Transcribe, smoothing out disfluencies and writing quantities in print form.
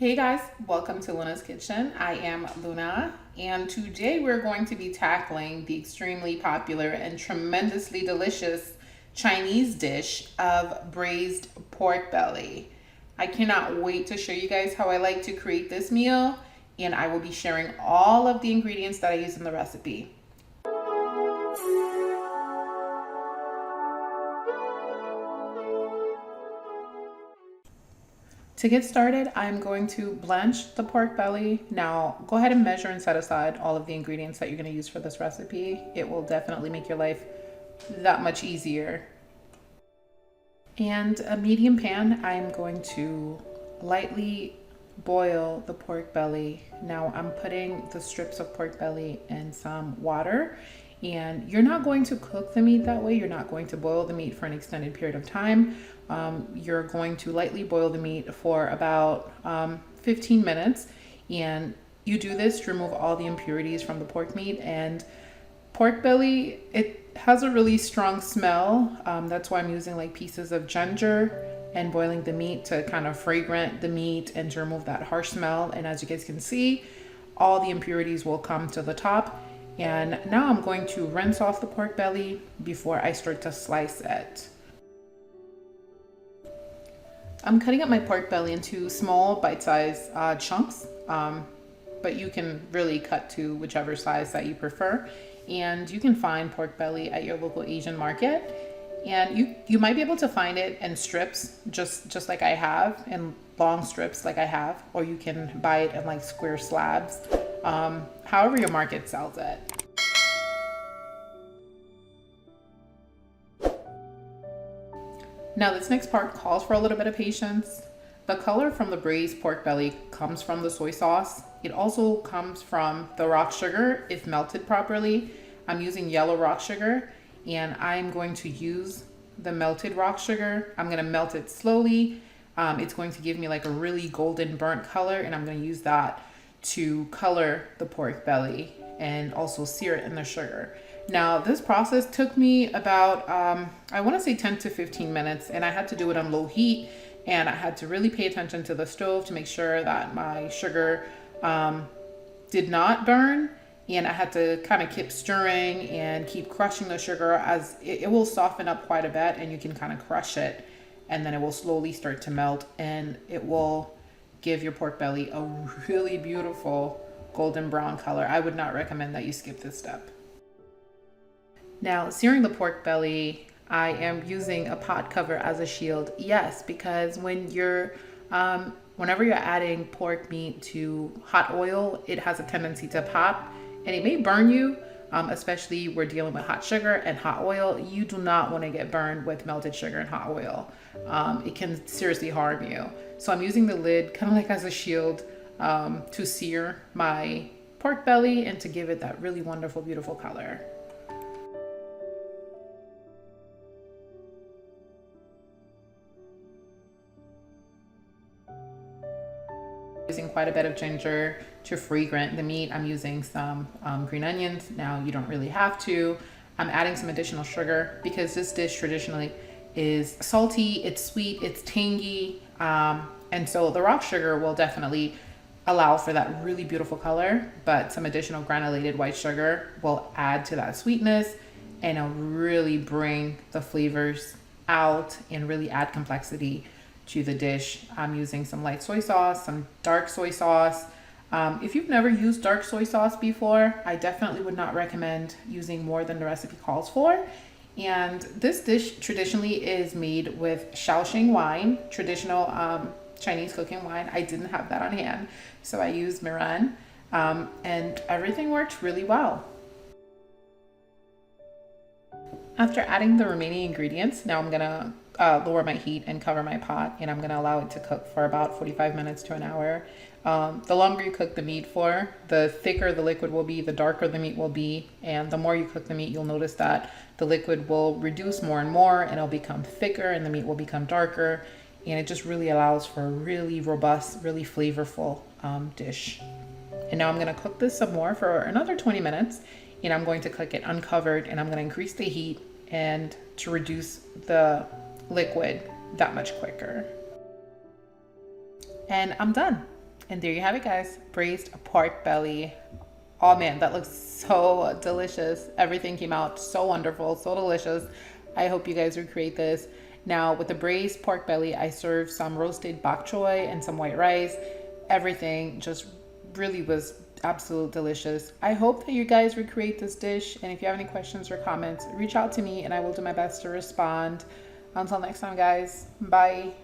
Hey guys, welcome to Luna's Kitchen. I am Luna, and today we're going to be tackling the extremely popular and tremendously delicious Chinese dish of braised pork belly. I cannot wait to show you guys how I like to create this meal, and I will be sharing all of the ingredients that I use in the recipe. To get started, I'm going to blanch the pork belly. Now, go ahead and measure and set aside all of the ingredients that you're going to use for this recipe. It will definitely make your life that much easier. And a medium pan, I'm going to lightly boil the pork belly. Now, I'm putting the strips of pork belly in some water. And you're not going to cook the meat that way. You're not going to boil the meat for an extended period of time. You're going to lightly boil the meat for about 15 minutes. And you do this to remove all the impurities from the pork meat. And pork belly, it has a really strong smell. That's why I'm using like pieces of ginger and boiling the meat to kind of fragrant the meat and to remove that harsh smell. And as you guys can see, all the impurities will come to the top. And now I'm going to rinse off the pork belly before I start to slice it. I'm cutting up my pork belly into small bite-sized chunks, but you can really cut to whichever size that you prefer. And you can find pork belly at your local Asian market. And you might be able to find it in strips, just like I have, in long strips like I have, or you can buy it in like square slabs. However your market sells it. Now this next part calls for a little bit of patience. The color from the braised pork belly comes from the soy sauce. It also comes from the rock sugar if melted properly. I'm using yellow rock sugar, and I'm going to use the melted rock sugar. I'm gonna melt it slowly. It's going to give me like a really golden burnt color, and I'm gonna use that to color the pork belly and also sear it in the sugar. Now this process took me about, I wanna say 10 to 15 minutes, and I had to do it on low heat, and I had to really pay attention to the stove to make sure that my sugar did not burn. And I had to kind of keep stirring and keep crushing the sugar as it will soften up quite a bit, and you can kind of crush it, and then it will slowly start to melt, and it will give your pork belly a really beautiful golden brown color. I would not recommend that you skip this step. Now, searing the pork belly, I am using a pot cover as a shield. Yes, because when you're whenever you're adding pork meat to hot oil, it has a tendency to pop, and it may burn you, especially we're dealing with hot sugar and hot oil. You do not want to get burned with melted sugar and hot oil. It can seriously harm you. So I'm using the lid kind of like as a shield to sear my pork belly and to give it that really wonderful, beautiful color. Using quite a bit of ginger to fragrant the meat. I'm using some green onions. Now you don't really have to. I'm adding some additional sugar because this dish traditionally is salty, it's sweet, it's tangy. And so the rock sugar will definitely allow for that really beautiful color, but some additional granulated white sugar will add to that sweetness, and it'll really bring the flavors out and really add complexity to the dish. I'm using some light soy sauce, some dark soy sauce. If you've never used dark soy sauce before, I definitely would not recommend using more than the recipe calls for. And this dish traditionally is made with Shaoxing wine, traditional Chinese cooking wine. I didn't have that on hand, so I used Miran, and everything worked really well. After adding the remaining ingredients, now I'm gonna lower my heat and cover my pot, and I'm gonna allow it to cook for about 45 minutes to an hour. The longer you cook the meat for, the thicker the liquid will be, the darker the meat will be, and the more you cook the meat, you'll notice that the liquid will reduce more and more, and it'll become thicker, and the meat will become darker, and it just really allows for a really robust, really flavorful dish. And now I'm gonna cook this some more for another 20 minutes, and I'm going to cook it uncovered, and I'm gonna increase the heat and to reduce the liquid that much quicker. And I'm done. And there you have it, guys. Braised pork belly. Oh man, that looks so delicious. Everything came out so wonderful, so delicious. I hope you guys recreate this. Now with the braised pork belly, I served some roasted bok choy and some white rice. Everything just really was absolute delicious. I hope that you guys recreate this dish. And if you have any questions or comments, reach out to me and I will do my best to respond. Until next time, guys. Bye.